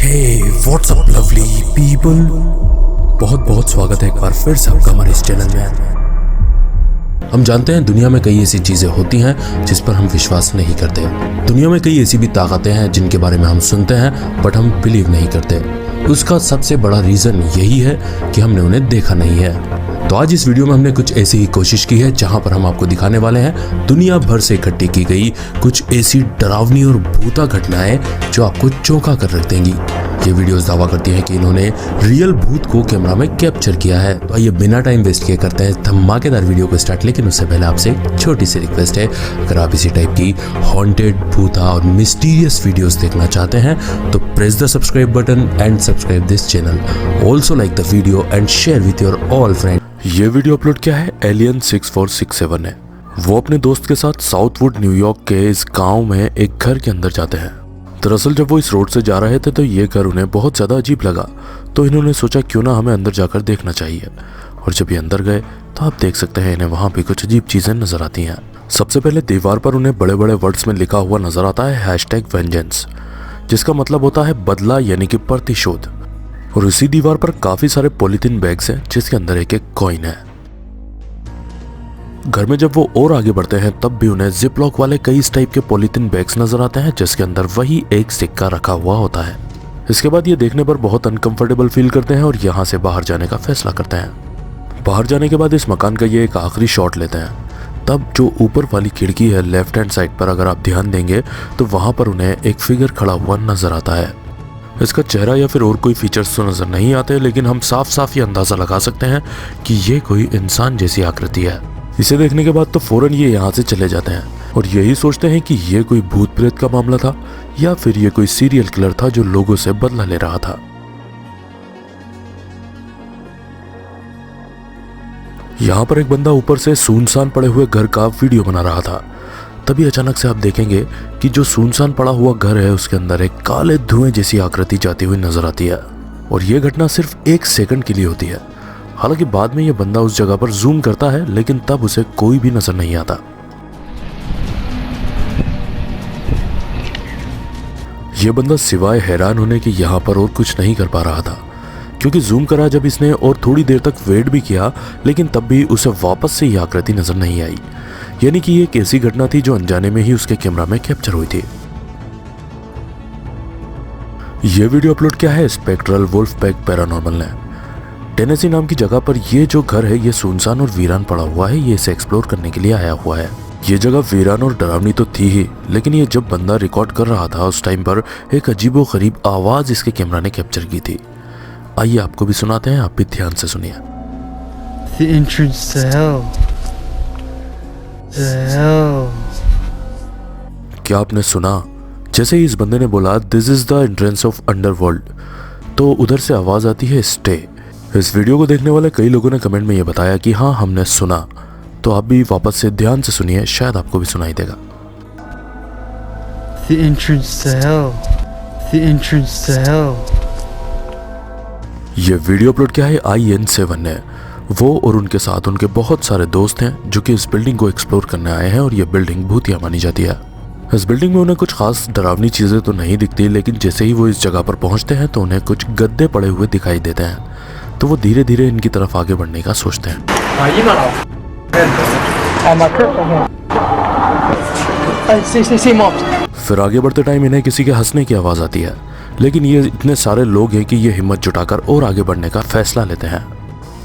हे what's up lovely people, बहुत बहुत स्वागत है एक बार फिर से आपका हमारे इस चैनल में। हम जानते हैं दुनिया में कई ऐसी चीजें होती हैं जिस पर हम विश्वास नहीं करते। दुनिया में कई ऐसी भी ताकतें हैं जिनके बारे में हम सुनते हैं बट हम बिलीव नहीं करते। उसका सबसे बड़ा रीजन यही है कि हमने उन्हें देखा नहीं है। तो आज इस वीडियो में हमने कुछ ऐसी ही कोशिश की है जहां पर हम आपको दिखाने वाले हैं दुनिया भर से इकट्ठी की गई कुछ ऐसी डरावनी और भूता घटनाएं जो आपको चौंका कर रख देंगी। ये वीडियोस दावा करती हैं कि इन्होंने रियल भूत को कैमरा में कैप्चर किया है। तो आइए बिना टाइम वेस्ट किए करते हैं धमाकेदार वीडियो को स्टार्ट। लेकिन उससे पहले आपसे एक छोटी सी रिक्वेस्ट है, अगर आप इसी टाइप की हॉन्टेड, भूता और मिस्टीरियस वीडियोस देखना चाहते हैं तो press the subscribe button and subscribe this channel. Also like the video and share with your all friend. ये वीडियो अपलोड किया है एलियन 6467 ने। वो अपने दोस्त के साथ साउथवुड न्यूयॉर्क के इस गांव में एक घर के अंदर जाते हैं। दरअसल जब वो इस रोड से जा रहे थे तो ये घर उन्हें बहुत ज्यादा अजीब लगा, तो इन्होंने सोचा क्यों ना हमें अंदर जाकर देखना चाहिए। और जब ये अंदर गए तो आप देख सकते हैं इन्हें वहां भी कुछ अजीब चीजें नजर आती हैं। सबसे पहले दीवार पर उन्हें बड़े बड़े वर्ड्स में लिखा हुआ नजर आता है #vengeance, जिसका मतलब होता है बदला यानी कि प्रतिशोध। और उसी दीवार पर काफी सारे पॉलीथीन बैग्स हैं जिसके अंदर एक एक कॉइन है। घर में जब वो और आगे बढ़ते हैं तब भी उन्हें जिप लॉक वाले कई इस टाइप के पॉलीथीन बैग्स नजर आते हैं जिसके अंदर वही एक सिक्का रखा हुआ होता है। इसके बाद ये देखने पर बहुत अनकंफर्टेबल फील करते हैं और यहाँ से बाहर जाने का फैसला करते हैं। बाहर जाने के बाद इस मकान का ये एक आखिरी शॉट लेते हैं। तब जो ऊपर वाली खिड़की है लेफ्ट हैंड साइड पर, अगर आप ध्यान देंगे तो वहां पर उन्हें एक फिगर खड़ा हुआ नजर आता है। इसका चेहरा या फिर और कोई फीचर्स तो नजर नहीं आते, लेकिन हम साफ साफ ये अंदाजा लगा सकते हैं कि ये कोई इंसान जैसी आकृति है। इसे देखने के बाद तो फौरन ये यहाँ से चले जाते हैं और यही सोचते हैं कि ये कोई भूत प्रेत का मामला था या फिर ये कोई सीरियल किलर था जो लोगों से बदला ले रहा था। यहाँ पर एक बंदा ऊपर से सुनसान पड़े हुए घर का वीडियो बना रहा था। तभी अचानक से आप देखेंगे कि जो सुनसान पड़ा हुआ घर है उसके अंदर एक काले धुएं जैसी आकृति जाती हुई नजर आती है। और यह घटना सिर्फ 1 सेकंड के लिए होती है। हालांकि बाद में यह बंदा उस जगह पर जूम करता है लेकिन तब उसे कोई भी नजर नहीं आता। यह बंदा सिवाय हैरान होने के यहाँ पर और कुछ नहीं कर पा रहा था, क्योंकि जूम करा जब इसने और थोड़ी देर तक वेट भी किया लेकिन तब भी उसे वापस से यह आकृति नजर नहीं आई। यानी कि ये एक ऐसी घटना थी जो अनजाने में ही उसके कैमरा में कैप्चर हुई थी। यह वीडियो अपलोड किया है स्पेक्ट्रल वुल्फपैक पैरानॉर्मल ने। टेनेसी नाम की जगह पर ये जो घर है ये सुनसान और वीरान पड़ा हुआ है। ये इसे एक्सप्लोर करने के लिए आया हुआ है। ये जगह वीरान और डरावनी तो थी ही, लेकिन ये जब बंदा रिकॉर्ड कर रहा था उस टाइम पर एक अजीबोगरीब आवाज इसके कैमरा ने कैप्चर की थी। आइए आपको भी सुनाते हैं, आप भी ध्यान से सुनिए। The entrance to hell. The hell. क्या आपने सुना? जैसे ही इस बंदे ने बोला this is the entrance of underworld, तो उधर से आवाज आती है स्टे। इस वीडियो को देखने वाले कई लोगों ने कमेंट में ये बताया कि हाँ हमने सुना। तो आप भी वापस से ध्यान से सुनिए, शायद आपको भी सुनाई देगा। The entrance to hell. The entrance to hell. ये वीडियो अपलोड किया है IN7 ने। वो और उनके साथ उनके बहुत सारे दोस्त हैं जो कि इस बिल्डिंग को एक्सप्लोर करने आए हैं और ये बिल्डिंग भूतिया मानी जाती है। इस बिल्डिंग में उन्हें कुछ खास डरावनी चीजें तो नहीं दिखती, लेकिन जैसे ही वो इस जगह पर पहुंचते हैं तो उन्हें कुछ गद्दे पड़े हुए दिखाई देते हैं। तो वो धीरे धीरे इनकी तरफ आगे बढ़ने का सोचते हैं। फिर आगे बढ़ते टाइम इन्हें किसी के हंसने की आवाज आती है, लेकिन ये इतने सारे लोग हैं कि ये हिम्मत जुटाकर और आगे बढ़ने का फैसला लेते हैं।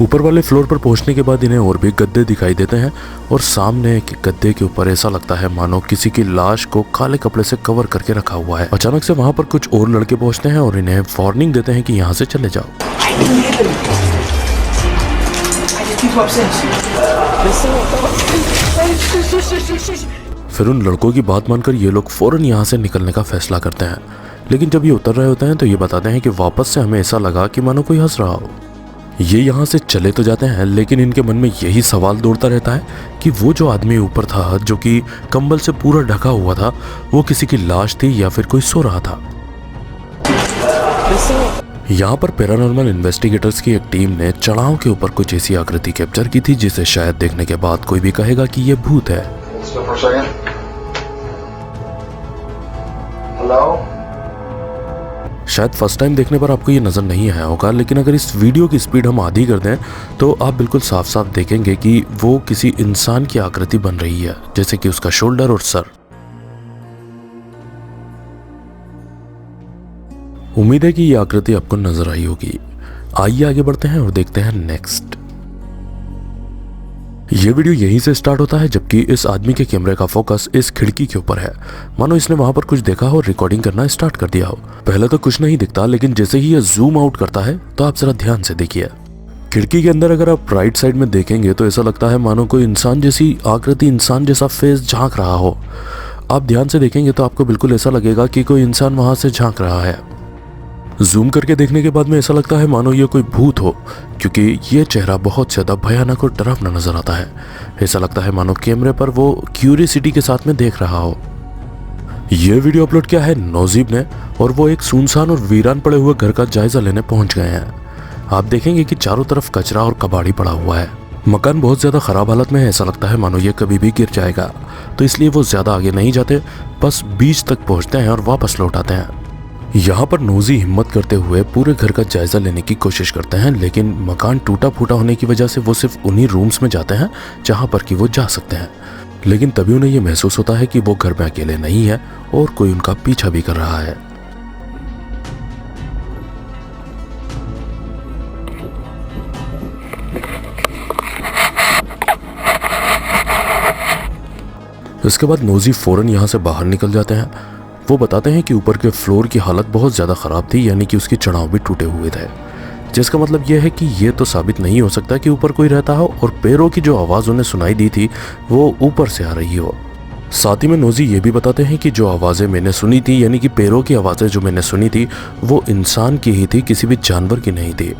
ऊपर वाले फ्लोर पर पहुंचने के बाद इन्हें और भी गद्दे दिखाई देते हैं और सामने एक गद्दे के ऊपर ऐसा लगता है मानो किसी की लाश को काले कपड़े से कवर करके रखा हुआ है। अचानक से वहां पर कुछ और लड़के पहुंचते हैं और इन्हें वार्निंग देते हैं कि यहाँ से चले जाओ। फिर उन लड़कों की बात मानकर ये लोग फौरन यहाँ से निकलने का फैसला करते हैं। लेकिन जब ये उतर रहे होते हैं तो ये बताते हैं कि वापस से हमें ऐसा लगा कि मानो कोई हंस रहा हो। ये यहाँ से चले तो जाते हैं लेकिन इनके मन में यही सवाल दौड़ता रहता है कि वो जो आदमी ऊपर था जो कि कंबल से पूरा ढका हुआ था, वो किसी की लाश थी या फिर कोई सो रहा था। यहाँ पर पैरानॉर्मल इन्वेस्टिगेटर्स की एक टीम ने चढ़ाव के ऊपर कुछ ऐसी आकृति कैप्चर की थी जिसे शायद देखने के बाद कोई भी कहेगा कि ये भूत है। Hello? शायद फर्स्ट टाइम देखने पर आपको ये नज़र नहीं आया होगा, लेकिन अगर इस वीडियो की स्पीड हम आधी कर दें तो आप बिल्कुल साफ साफ देखेंगे कि वो किसी इंसान की आकृति बन रही है, जैसे कि उसका शोल्डर और सर। उम्मीद है कि ये आकृति आपको नजर आई होगी। आइए आगे बढ़ते हैं और देखते हैं नेक्स्ट। ये वीडियो यहीं से स्टार्ट होता है जबकि इस आदमी के कैमरे का फोकस इस खिड़की के ऊपर है, मानो इसने वहां पर कुछ देखा हो और रिकॉर्डिंग करना स्टार्ट कर दिया हो। पहले तो कुछ नहीं दिखता, लेकिन जैसे ही ये जूम आउट करता है तो आप जरा ध्यान से देखिए। खिड़की के अंदर अगर आप राइट साइड में देखेंगे तो ऐसा लगता है मानो कोई इंसान जैसी आकृति, इंसान जैसा फेस झांक रहा हो। आप ध्यान से देखेंगे तो आपको बिल्कुल ऐसा लगेगा कि कोई इंसान वहां से झांक रहा है। जूम करके देखने के बाद में ऐसा लगता है मानो ये कोई भूत हो, क्योंकि ये चेहरा बहुत ज्यादा भयानक और डरावना नजर आता है। ऐसा लगता है मानो कैमरे पर वो क्यूरियोसिटी के साथ में देख रहा हो। ये वीडियो अपलोड किया है नौजीब ने और वो एक सुनसान और वीरान पड़े हुए घर का जायजा लेने पहुंच गए हैं। आप देखेंगे कि चारों तरफ कचरा और कबाड़ी पड़ा हुआ है। मकान बहुत ज्यादा खराब हालत में है, ऐसा लगता है मानो ये कभी भी गिर जाएगा, तो इसलिए वो ज्यादा आगे नहीं जाते, बस बीच तक पहुंचते हैं और वापस लौट आते हैं। यहाँ पर नौजी हिम्मत करते हुए पूरे घर का जायजा लेने की कोशिश करते हैं, लेकिन मकान टूटा फूटा होने की वजह से वो सिर्फ उन्हीं रूम्स में जाते हैं जहाँ पर कि वो जा सकते हैं। लेकिन तभी उन्हें ये महसूस होता है कि वो घर में अकेले नहीं है और कोई उनका पीछा भी कर रहा है। इसके बाद नौजी फौरन यहाँ से बाहर निकल जाते हैं। वो बताते हैं कि ऊपर के फ्लोर की हालत बहुत ज़्यादा ख़राब थी, यानी कि उसके चढ़ाव भी टूटे हुए थे, जिसका मतलब यह है कि ये तो साबित नहीं हो सकता कि ऊपर कोई रहता हो और पैरों की जो आवाज़ उन्हें सुनाई दी थी वो ऊपर से आ रही हो। साथ ही में नौजी ये भी बताते हैं कि जो आवाज़ें मैंने सुनी थी, यानी कि पैरों की आवाज़ें जो मैंने सुनी थी वो इंसान की ही थी, किसी भी जानवर की नहीं थी।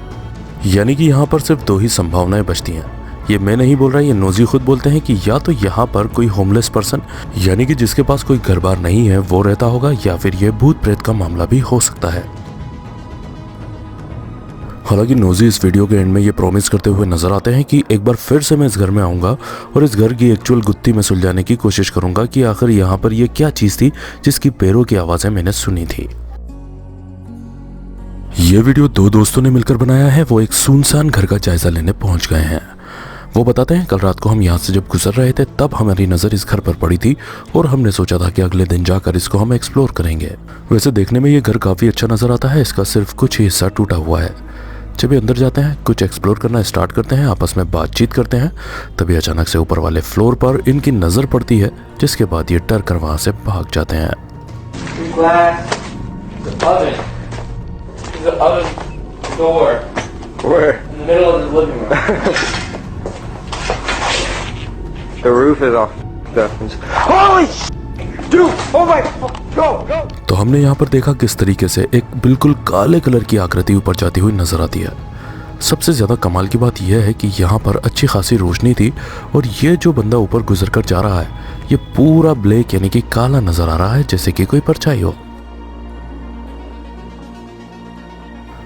यानी कि यहाँ पर सिर्फ दो ही संभावनाएं बचती हैं। ये मैं नहीं बोल रहा, ये नौजी खुद बोलते हैं कि या तो यहाँ पर कोई होमलेस पर्सन, यानी कि जिसके पास कोई घर बार नहीं है, वो रहता होगा, या फिर ये भूत प्रेत का मामला भी हो सकता है। हालांकि नौजी इस वीडियो के एंड में ये प्रॉमिस करते हुए नजर आते हैं कि एक बार फिर से मैं इस घर में आऊंगा और इस घर की एक्चुअल गुत्थी में सुलझाने की कोशिश करूंगा कि आखिर यहाँ पर ये क्या चीज थी जिसकी पैरों की आवाजें मैंने सुनी थी। ये वीडियो दो दोस्तों ने मिलकर बनाया है। वो एक सुनसान घर का जायजा लेने पहुंच गए हैं। वो बताते हैं कल रात को हम यहाँ से जब गुजर रहे थे तब हमारी नज़र इस घर पर पड़ी थी और हमने सोचा था कि अगले दिन जाकर इसको हम एक्सप्लोर करेंगे। वैसे देखने में ये घर काफ़ी अच्छा नज़र आता है, इसका सिर्फ कुछ ही हिस्सा टूटा हुआ है। जब ये अंदर जाते हैं, कुछ एक्सप्लोर करना स्टार्ट करते हैं, आपस में बातचीत करते हैं, तभी अचानक से ऊपर वाले फ्लोर पर इनकी नज़र पड़ती है, जिसके बाद ये डर कर वहाँ से भाग जाते हैं। The roof is off. Holy dude! Oh my! Go! Go! तो हमने यहाँ पर देखा किस तरीके से एक बिल्कुल काले कलर की आकृति ऊपर जाती हुई नजर आती है। सबसे ज्यादा कमाल की बात यह है कि यहाँ पर अच्छी खासी रोशनी थी और ये जो बंदा ऊपर गुजर कर जा रहा है ये पूरा ब्लैक यानी कि काला नजर आ रहा है, जैसे कि कोई परछाई हो।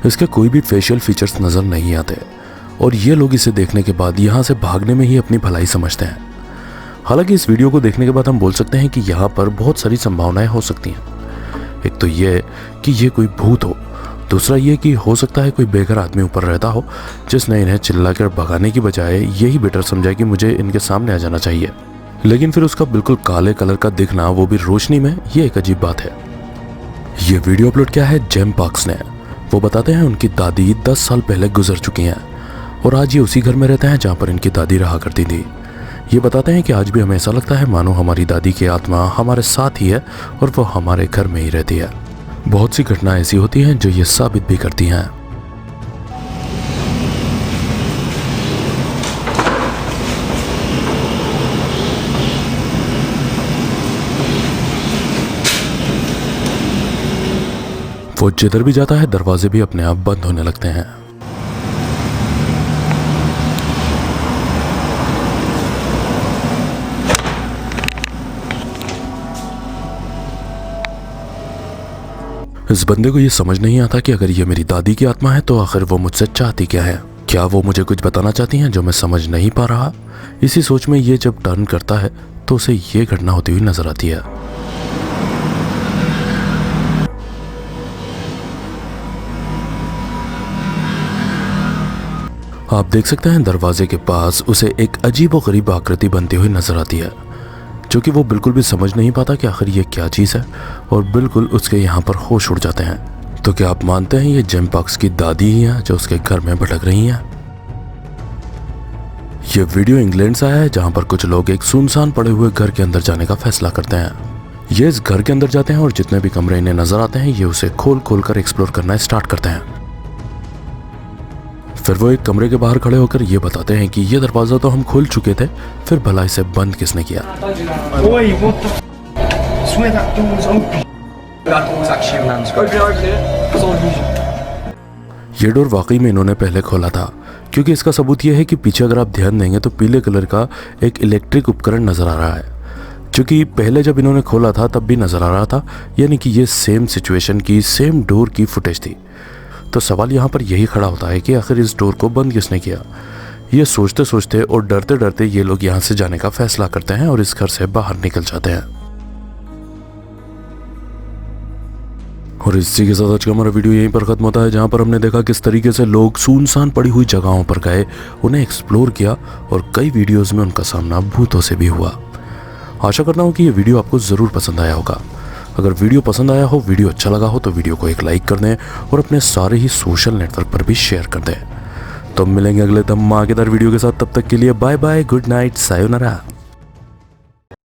इसके कोई भी फेशियल फीचर्स नजर नहीं आते और ये लोग इसे देखने के बाद यहाँ से भागने में ही अपनी भलाई समझते हैं। हालांकि इस वीडियो को देखने के बाद हम बोल सकते हैं कि यहाँ पर बहुत सारी संभावनाएं हो सकती हैं। एक तो ये कि ये कोई भूत हो, दूसरा ये कि हो सकता है कोई बेघर आदमी ऊपर रहता हो जिसने इन्हें चिल्लाकर भगाने की बजाय यही बेटर समझा कि मुझे इनके सामने आ जाना चाहिए, लेकिन फिर उसका बिल्कुल काले कलर का दिखना, वो भी रोशनी में, ये एक अजीब बात है। ये वीडियो अपलोड किया है जेम पार्क्स ने। वो बताते हैं उनकी दादी 10 साल पहले गुजर चुकी हैं और आज ये उसी घर में रहते हैं जहाँ पर इनकी दादी रहा करती थी। ये बताते हैं कि आज भी हमें ऐसा लगता है मानो हमारी दादी की आत्मा हमारे साथ ही है और वो हमारे घर में ही रहती है। बहुत सी घटनाएं ऐसी होती हैं जो ये साबित भी करती हैं। वो जिधर भी जाता है दरवाजे भी अपने आप बंद होने लगते हैं। इस बंदे को ये समझ नहीं आता कि अगर ये मेरी दादी की आत्मा है तो आखिर वो मुझसे चाहती क्या है। क्या वो मुझे कुछ बताना चाहती हैं जो मैं समझ नहीं पा रहा। इसी सोच में ये जब टर्न करता है तो उसे ये घटना होती हुई नजर आती है। आप देख सकते हैं दरवाजे के पास उसे एक अजीबोगरीब आकृति बनती हुई नजर आती है, जो कि वो बिल्कुल भी समझ नहीं पाता कि आखिर ये क्या चीज़ है, और बिल्कुल उसके यहाँ पर होश उड़ जाते हैं। तो क्या आप मानते हैं ये जेम पार्क्स की दादी ही हैं जो उसके घर में भटक रही हैं? ये वीडियो इंग्लैंड से आया है, जहाँ पर कुछ लोग एक सुनसान पड़े हुए घर के अंदर जाने का फैसला करते हैं। ये इस घर के अंदर जाते हैं और जितने भी कमरे इन्हें नजर आते हैं ये उसे खोल खोल कर एक्सप्लोर करना स्टार्ट करते हैं। फिर वो एक कमरे के बाहर खड़े होकर ये बताते हैं कि ये दरवाजा तो हम खोल चुके थे, फिर भला इसे बंद किसने किया? Oi, what the? Swear that door was open. That door was actually a man's door. Open it. It's all usual. ये डोर वाकई में इन्होंने पहले खोला था, क्योंकि इसका सबूत यह है कि पीछे अगर आप ध्यान देंगे तो पीले कलर का एक इलेक्ट्रिक उपकरण नजर आ रहा है, जो कि पहले जब इन्होंने खोला था तब भी नजर आ रहा था, यानी कि ये सेम सिचुएशन की, सेम डोर की फुटेज थी। तो सवाल यहाँ पर यही खड़ा होता है कि आखिर इस डोर को बंद किसने किया? ये सोचते सोचते और डरते डरते ये लोग यहाँ से जाने का फैसला करते हैं और इस घर से बाहर निकल जाते हैं। और इसी के साथ आज का हमारा वीडियो यहीं पर खत्म होता है, जहाँ पर हमने देखा किस तरीके से लोग सुनसान पड़ी हुई जगहों पर गए, उन्हें एक्सप्लोर किया और कई वीडियोस में उनका सामना भूतों से भी हुआ। आशा करता हूँ कि ये वीडियो आपको ज़रूर पसंद आया होगा। अगर वीडियो पसंद आया हो, वीडियो अच्छा लगा हो, तो वीडियो को एक लाइक कर दें और अपने सारे ही सोशल नेटवर्क पर भी शेयर कर दें। तो मिलेंगे अगले धमाकेदार वीडियो के साथ, तब तक के लिए bye bye, good night, sayonara.